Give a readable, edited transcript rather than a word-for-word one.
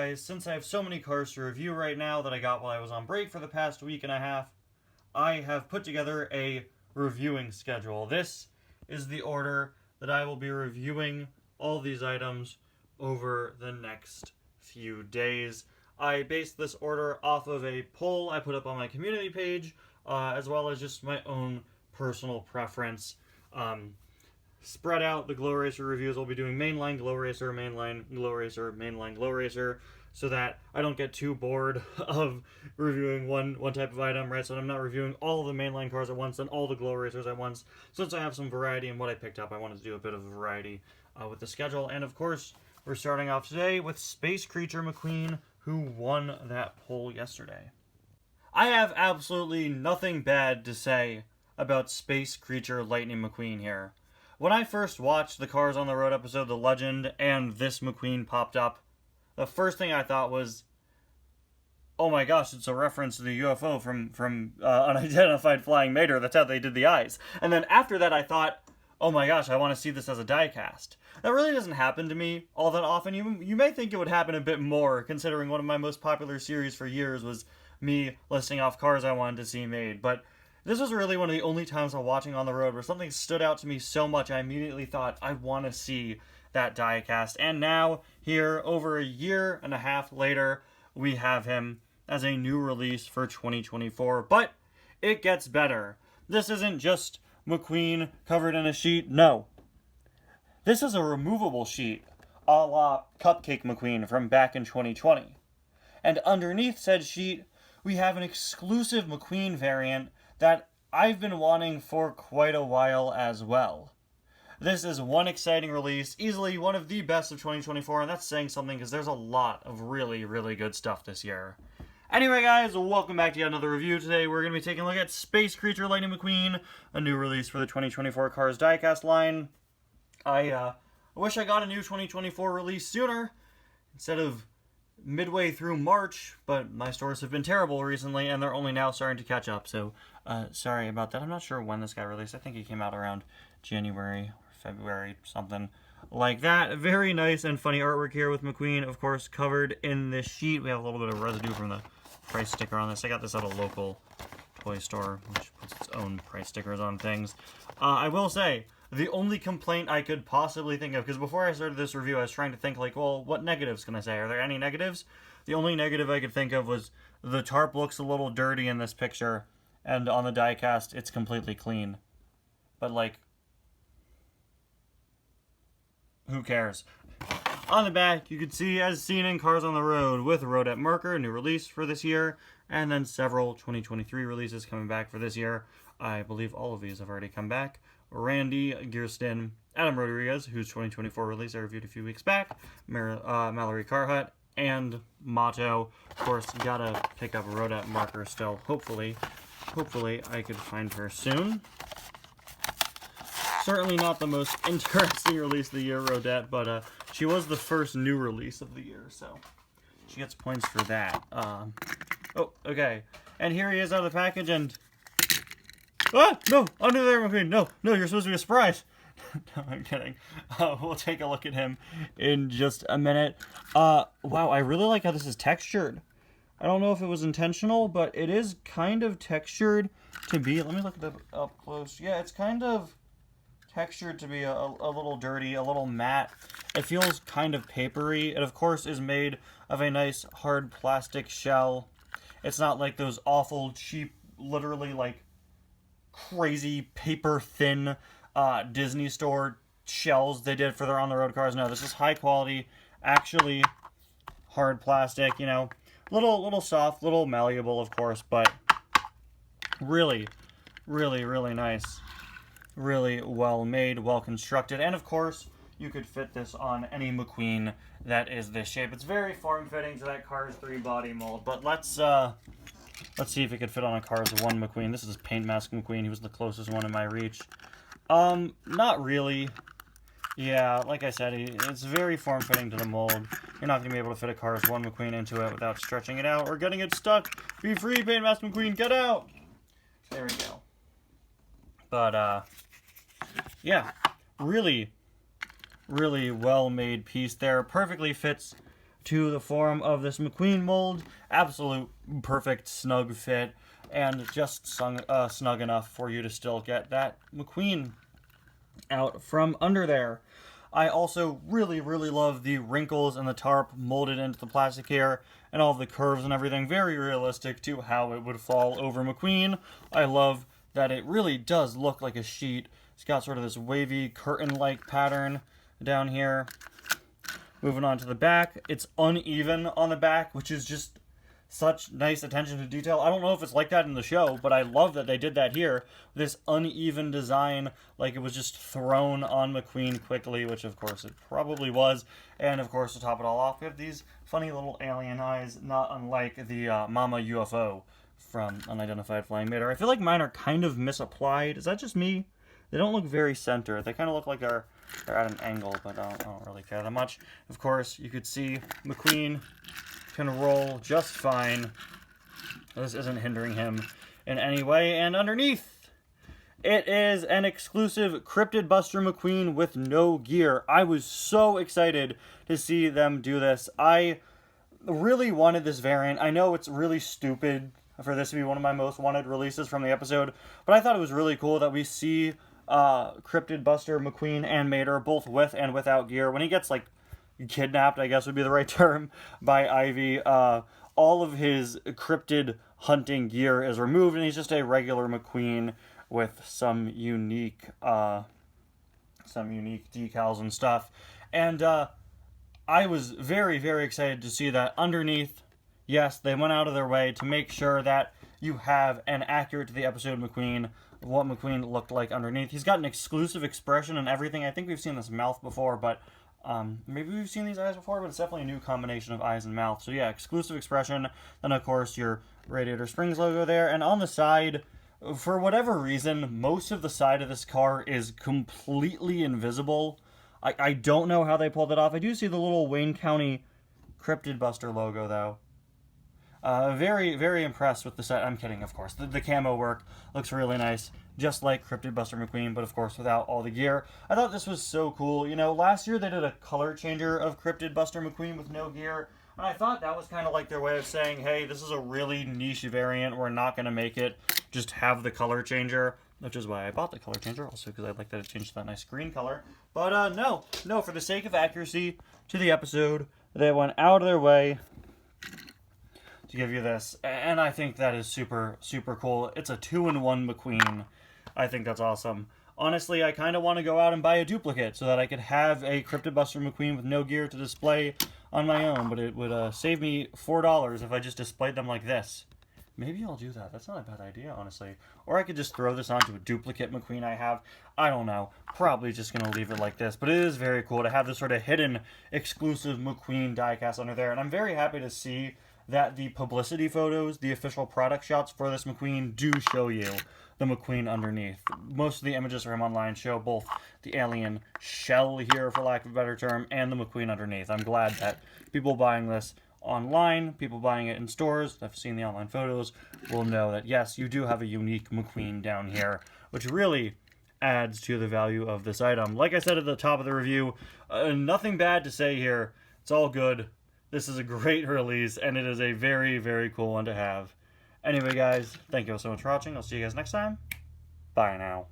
guys, since I have so many cars to review right now that I got while I was on break for the past week and a half, I have put together a reviewing schedule. This is the order that I will be reviewing all these items over the next few days. I based this order off of a poll I put up on my community page, as well as just my own personal preference. Spread out the Glow Racer reviews. I'll be doing mainline Glow Racer, mainline Glow Racer, mainline Glow Racer, so that I don't get too bored of reviewing one type of item, right? So I'm not reviewing all the mainline cars at once and all the Glow Racers at once. Since I have some variety in what I picked up, I wanted to do a bit of a variety with the schedule. And of course, we're starting off today with Space Creature McQueen, who won that poll yesterday. I have absolutely nothing bad to say about Space Creature Lightning McQueen here. When I first watched the Cars on the Road episode, The Legend, and this McQueen popped up, the first thing I thought was, oh my gosh, it's a reference to the UFO from Unidentified Flying Mater. That's how they did the eyes. And then after that, I thought, oh my gosh, I want to see this as a diecast. That really doesn't happen to me all that often. You may think it would happen a bit more, considering one of my most popular series for years was me listing off cars I wanted to see made. But this was really one of the only times while watching On the Road where something stood out to me so much I immediately thought, I want to see that diecast. And now, here, over a year and a half later, we have him as a new release for 2024. But it gets better. This isn't just McQueen covered in a sheet. No. This is a removable sheet, a la Cupcake McQueen from back in 2020. And underneath said sheet, we have an exclusive McQueen variant that I've been wanting for quite a while as well. This is one exciting release, easily one of the best of 2024, and that's saying something because there's a lot of really, really good stuff this year. Anyway, guys, welcome back to yet another review. Today we're going to be taking a look at Space Creature Lightning McQueen, a new release for the 2024 Cars diecast line. I wish I got a new 2024 release sooner, instead of midway through March, but my stores have been terrible recently, and they're only now starting to catch up, so sorry about that. I'm not sure when this got released. I think it came out around January or February, something like that. Very nice and funny artwork here with McQueen, of course, covered in this sheet. We have a little bit of residue from the price sticker on this. I got this at a local toy store, which puts its own price stickers on things. I will say, the only complaint I could possibly think of, because before I started this review, I was trying to think, like, well, what negatives can I say? Are there any negatives? The only negative I could think of was the tarp looks a little dirty in this picture, and on the diecast, it's completely clean. But, like, who cares? On the back, you can see, as seen in Cars on the Road, with Rodette Marker, a new release for this year, and then several 2023 releases coming back for this year. I believe all of these have already come back. Randy Gearston, Adam Rodriguez, whose 2024 release I reviewed a few weeks back, Mallory Carhut, and Motto. Of course, gotta pick up Rodette Marker still. Hopefully I could find her soon. Certainly not the most interesting release of the year, Rodette, but she was the first new release of the year, so she gets points for that. Oh, okay. And here he is out of the package, and ah, no, under there, McQueen. No, you're supposed to be a surprise. No, I'm kidding. We'll take a look at him in just a minute. Wow, I really like how this is textured. I don't know if it was intentional, but it is kind of textured to be. Let me look at it up close. Yeah, it's kind of textured to be a little dirty, a little matte. It feels kind of papery. It, of course, is made of a nice hard plastic shell. It's not like those awful, cheap, literally, like, crazy paper thin Disney store shells they did for their on the road cars. No, this is high quality, actually hard plastic, you know, little soft, little malleable, of course, but really, really, really nice, really well made, well constructed. And of course, you could fit this on any McQueen that is this shape. It's very form-fitting to that Cars 3 body mold, but let's see if it could fit on a Cars 1 McQueen. This is Paint Mask McQueen. He was the closest one in my reach. Not really. Yeah, like I said, it's very form-fitting to the mold. You're not going to be able to fit a Cars 1 McQueen into it without stretching it out or getting it stuck. Be free, Paint Mask McQueen, get out! There we go. But, yeah, really, really well-made piece there. Perfectly fits to the form of this McQueen mold. Absolute perfect snug fit, and just snug enough for you to still get that McQueen out from under there. I also really, really love the wrinkles and the tarp molded into the plastic here, and all the curves and everything. Very realistic to how it would fall over McQueen. I love that it really does look like a sheet. It's got sort of this wavy curtain-like pattern down here. Moving on to the back, it's uneven on the back, which is just such nice attention to detail. I don't know if it's like that in the show, but I love that they did that here. This uneven design, like it was just thrown on McQueen quickly, which of course it probably was. And of course, to top it all off, we have these funny little alien eyes, not unlike the Mama UFO from Unidentified Flying Matter. I feel like mine are kind of misapplied. Is that just me? They don't look very center. They kind of look like they're at an angle, but I don't really care that much. Of course, you could see McQueen can roll just fine. This isn't hindering him in any way. And underneath, it is an exclusive Cryptid Buster McQueen with no gear. I was so excited to see them do this. I really wanted this variant. I know it's really stupid for this to be one of my most wanted releases from the episode, but I thought it was really cool that we see Cryptid Buster McQueen and Mater both with and without gear. When he gets like kidnapped, I guess would be the right term, by Ivy, all of his cryptid hunting gear is removed, and he's just a regular McQueen with some unique decals and stuff. And I was very, very excited to see that underneath. Yes, they went out of their way to make sure that you have an accurate to the episode McQueen, what McQueen looked like underneath. He's got an exclusive expression and everything. I think we've seen this mouth before, but maybe we've seen these eyes before, but it's definitely a new combination of eyes and mouth. So yeah, exclusive expression. Then of course your Radiator Springs logo there. And on the side, for whatever reason, most of the side of this car is completely invisible. I don't know how they pulled it off. I do see the little Wayne County Cryptid Buster logo though. Very, very impressed with the set. I'm kidding, of course. The camo work looks really nice, just like Cryptid Buster McQueen, but of course without all the gear. I thought this was so cool. You know, last year they did a color changer of Cryptid Buster McQueen with no gear, and I thought that was kind of like their way of saying, hey, this is a really niche variant. We're not going to make it just have the color changer, which is why I bought the color changer, also because I like that it changed to that nice green color. But no, for the sake of accuracy to the episode, they went out of their way to give you this, and I think that is super, super cool. It's a 2-in-1 McQueen. I think that's awesome. Honestly, I kind of want to go out and buy a duplicate so that I could have a Cryptid Buster McQueen with no gear to display on my own, but it would save me $4 if I just displayed them like this. Maybe I'll do that. That's not a bad idea, honestly. Or I could just throw this onto a duplicate McQueen I have. I don't know. Probably just going to leave it like this. But it is very cool to have this sort of hidden, exclusive McQueen diecast under there. And I'm very happy to see that the publicity photos, the official product shots for this McQueen, do show you the McQueen underneath. Most of the images from him online show both the alien shell here, for lack of a better term, and the McQueen underneath. I'm glad that people buying this online, people buying it in stores, I've seen the online photos, will know that yes, you do have a unique McQueen down here, which really adds to the value of this item. Like I said at the top of the review, nothing bad to say here. It's all good. This is a great release, and it is a very, very cool one to have. Anyway, guys, thank you all so much for watching. I'll see you guys next time. Bye now.